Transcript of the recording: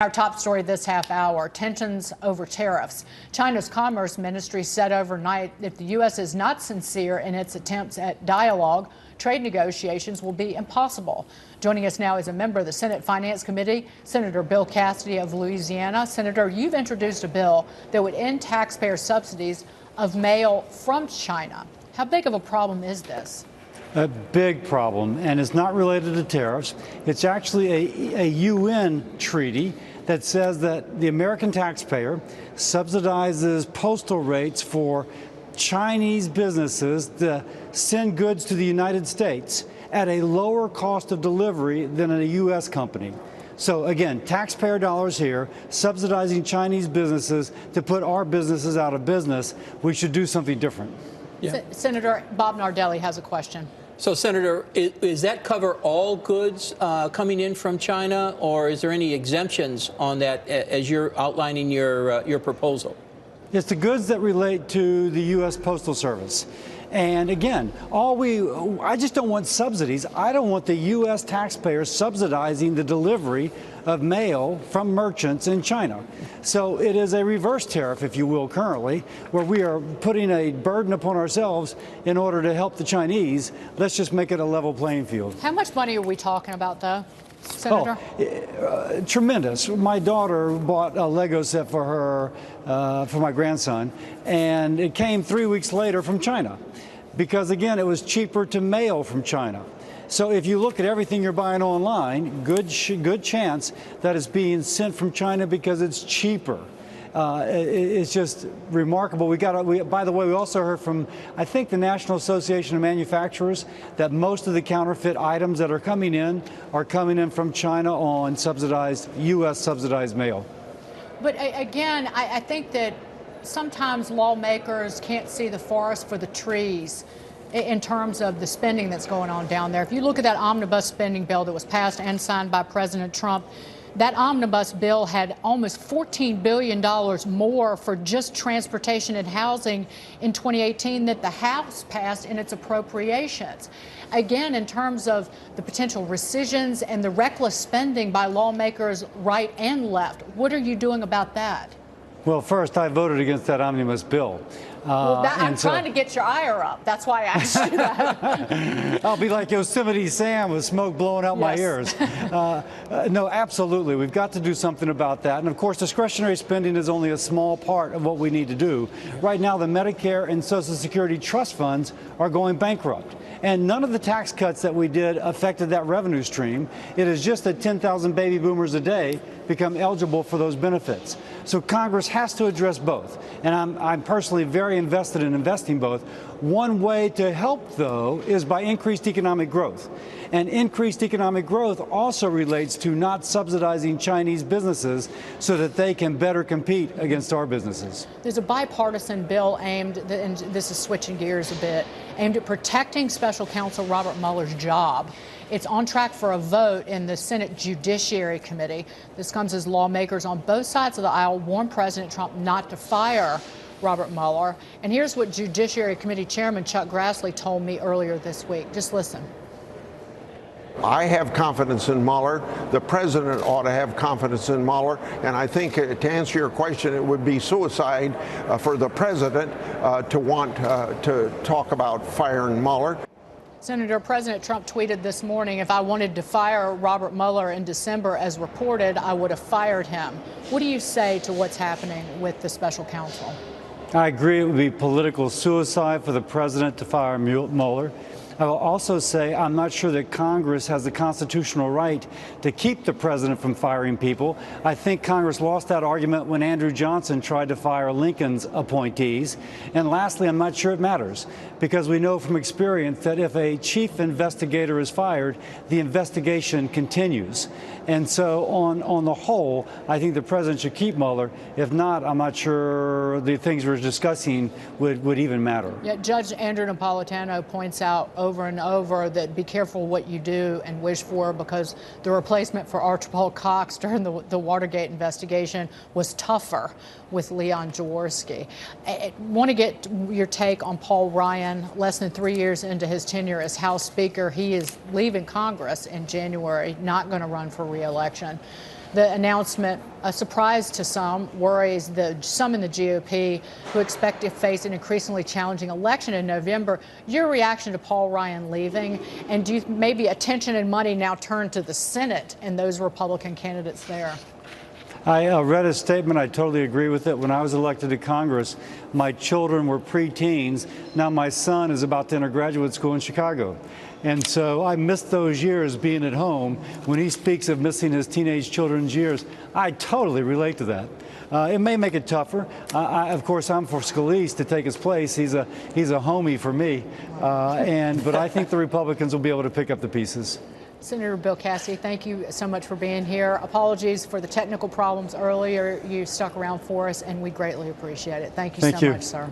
Our top story this half hour, tensions over tariffs. China's Commerce Ministry said overnight if the U.S. is not sincere in its attempts at dialogue, trade negotiations will be impossible. Joining us now is a member of the Senate Finance Committee, Senator Bill Cassidy of Louisiana. Senator, you've introduced a bill that would end taxpayer subsidies of mail from China. How big of a problem is this? A big problem, and it's not related to tariffs. It's actually a UN treaty that says that the American taxpayer subsidizes postal rates for Chinese businesses to send goods to the United States at a lower cost of delivery than a U.S. company. So again, taxpayer dollars here, subsidizing Chinese businesses to put our businesses out of business. We should do something different. Yeah. Senator Bob Nardelli has a question. So, Senator, is that cover all goods coming in from China, or is there any exemptions on that as you're outlining your proposal? It's the goods that relate to the U.S. Postal Service. And again, I just don't want subsidies. I don't want the U.S. taxpayers subsidizing the delivery of mail from merchants in China. So it is a reverse tariff, if you will, currently, where we are putting a burden upon ourselves in order to help the Chinese. Let's just make it a level playing field. How much money are we talking about, though, Senator? Tremendous. My daughter bought a Lego set for her, for my grandson, and it came 3 weeks later from China because, again, it was cheaper to mail from China. So if you look at everything you're buying online, good chance that it's being sent from China because it's cheaper. It's just remarkable. By the way, we also heard from, I think, the National Association of Manufacturers that most of the counterfeit items that are coming in from China on subsidized, U.S. subsidized mail. But again, I think that sometimes lawmakers can't see the forest for the trees in terms of the spending that's going on down there. If you look at that omnibus spending bill that was passed and signed by President Trump, that omnibus bill had almost $14 billion more for just transportation and housing in 2018 that the House passed in its appropriations. Again, in terms of the potential rescissions and the reckless spending by lawmakers right and left, what are you doing about that? Well, first, I voted against that omnibus bill. I'm trying to get your ire up. That's why I asked you that. I'll be like Yosemite Sam with smoke blowing out my ears. No, absolutely. We've got to do something about that. And of course, discretionary spending is only a small part of what we need to do. Right now, the Medicare and Social Security trust funds are going bankrupt. And none of the tax cuts that we did affected that revenue stream. It is just that 10,000 baby boomers a day become eligible for those benefits. So Congress has to address both. And I'm personally very invested in investing both. One way to help, though, is by increased economic growth. And increased economic growth also relates to not subsidizing Chinese businesses so that they can better compete against our businesses. There's a bipartisan bill aimed, and this is switching gears a bit, aimed at protecting Special Counsel Robert Mueller's job. It's on track for a vote in the Senate Judiciary Committee. This comes as lawmakers on both sides of the aisle warn President Trump not to fire Robert Mueller. And here's what Judiciary Committee Chairman Chuck Grassley told me earlier this week. Just listen. I have confidence in Mueller. The president ought to have confidence in Mueller. And I think, to answer your question, it would be suicide for the president to want to talk about firing Mueller. Senator, President Trump tweeted this morning, if I wanted to fire Robert Mueller in December, as reported, I would have fired him. What do you say to what's happening with the special counsel? I agree it would be political suicide for the president to fire Mueller. I will also say I'm not sure that Congress has the constitutional right to keep the president from firing people. I think Congress lost that argument when Andrew Johnson tried to fire Lincoln's appointees. And lastly, I'm not sure it matters, because we know from experience that if a chief investigator is fired, the investigation continues. And so on the whole, I think the president should keep Mueller. If not, I'm not sure the things we're discussing would even matter. Yeah, Judge Andrew Napolitano points out over and over that be careful what you do and wish for, because the replacement for Archibald Cox during the Watergate investigation was tougher with Leon Jaworski. I want to get your take on Paul Ryan. Less than 3 years into his tenure as House Speaker, he is leaving Congress in January, not going to run for re-election. The announcement, a surprise to some, worries some in the GOP who expect to face an increasingly challenging election in November. Your reaction to Paul Ryan leaving, and do you maybe attention and money now turn to the Senate and those Republican candidates there? I read his statement. I totally agree with it. When I was elected to Congress, my children were preteens. Now my son is about to enter graduate school in Chicago. And so I missed those years being at home. When he speaks of missing his teenage children's years, I totally relate to that. It may make it tougher. Of course, I'm for Scalise to take his place. He's a homie for me. But I think the Republicans will be able to pick up the pieces. Senator Bill Cassidy, thank you so much for being here. Apologies for the technical problems earlier. You stuck around for us, and we greatly appreciate it. Thank you so much, sir.